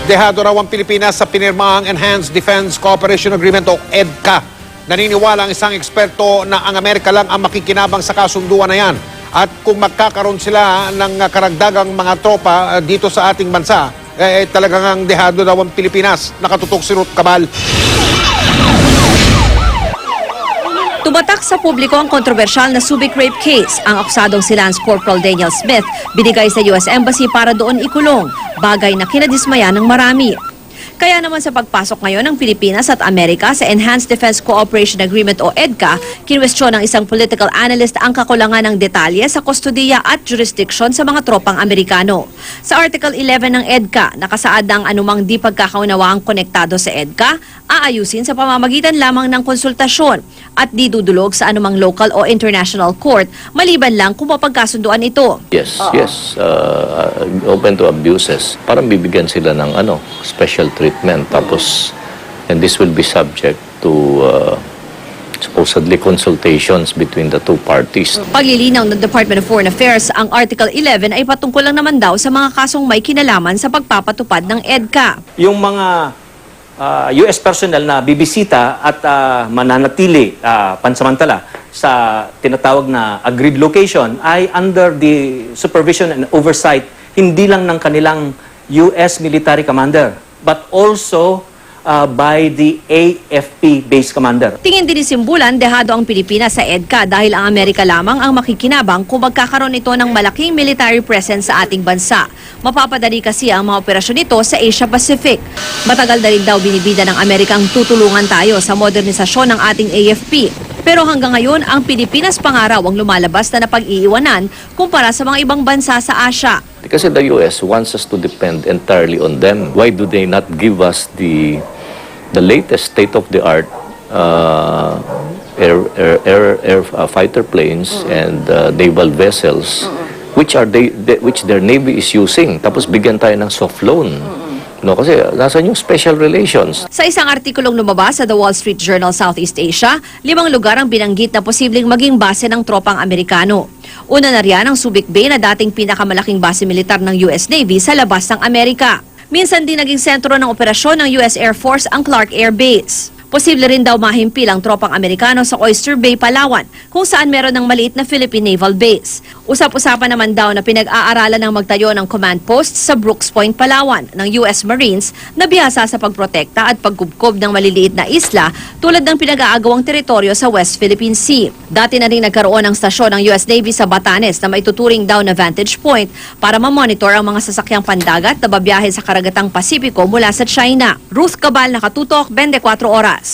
Dehado raw ang Pilipinas sa pinirmahang Enhanced Defense Cooperation Agreement o EDCA. Naniniwala ang isang eksperto na ang Amerika lang ang makikinabang sa kasunduan na yan. At kung magkakaroon sila ng karagdagang mga tropa dito sa ating bansa, talagang dehado daw ang Pilipinas. Nakatutok si Ruth Cabal. Tumatak sa publiko ang kontrobersyal na Subic rape case. Ang akusadong si Lance Corporal Daniel Smith binigay sa US Embassy para doon ikulong, bagay na kinadismaya ng marami. Kaya naman sa pagpasok ngayon ng Pilipinas at Amerika sa Enhanced Defense Cooperation Agreement o EDCA, kinwestiyon ng isang political analyst ang kakulangan ng detalye sa kustodiya at jurisdiction sa mga tropang Amerikano. Sa Article 11 ng EDCA, nakasaad na ang anumang di pagkakaunawaang konektado sa EDCA, aayusin sa pamamagitan lamang ng konsultasyon at di dudulog sa anumang local o international court, maliban lang kung mapagkasunduan ito. Yes, yes. Open to abuses. Parang bibigyan sila ng special treatment. Tapos, and this will be subject to supposedly consultations between the two parties. Paglilinaw ng Department of Foreign Affairs, ang Article 11 ay patungkol lang naman daw sa mga kasong may kinalaman sa pagpapatupad ng EDCA. Yung mga US personnel na bibisita at mananatili pansamantala sa tinatawag na agreed location ay under the supervision and oversight hindi lang ng kanilang US military commander but also by the AFP base commander. Tingin din ni Simbulan, dehado ang Pilipinas sa EDCA dahil ang Amerika lamang ang makikinabang kung magkakaroon ito ng malaking military presence sa ating bansa. Mapapadali kasi ang mga operasyon nito sa Asia Pacific. Matagal na rin daw binibida ng Amerikang tutulungan tayo sa modernisasyon ng ating AFP. Pero hanggang ngayon, ang Pilipinas pangaraw ang lumalabas na napag-iiwanan kumpara sa mga ibang bansa sa Asia. Kasi the US wants us to depend entirely on them. Why do they not give us the latest state-of-the-art fighter planes and naval vessels which their navy is using, tapos bigyan tayo ng soft loan? No, kasi nasa yung special relations. Sa isang artikulong lumabas sa The Wall Street Journal Southeast Asia, 5 lugar ang binanggit na posibleng maging base ng tropang Amerikano. Una na riyan ang Subic Bay na dating pinakamalaking base militar ng US Navy sa labas ng Amerika. Minsan din naging sentro ng operasyon ng US Air Force ang Clark Air Base. Posible rin daw mahimpil ang tropang Amerikano sa Oyster Bay, Palawan, kung saan meron ng maliit na Philippine Naval Base. Usap-usapan naman daw na pinag-aaralan ng magtayo ng command post sa Brooks Point, Palawan ng US Marines na bihasa sa pagprotekta at pagkubkob ng maliliit na isla tulad ng pinag-aagawang teritoryo sa West Philippine Sea. Dati na rin nagkaroon ng stasyon ng US Navy sa Batanes na maituturing daw na vantage point para mamonitor ang mga sasakyang pandagat na babiyahe sa karagatang Pasipiko mula sa China. Ruth Cabal, Nakatutok, 24 Oras.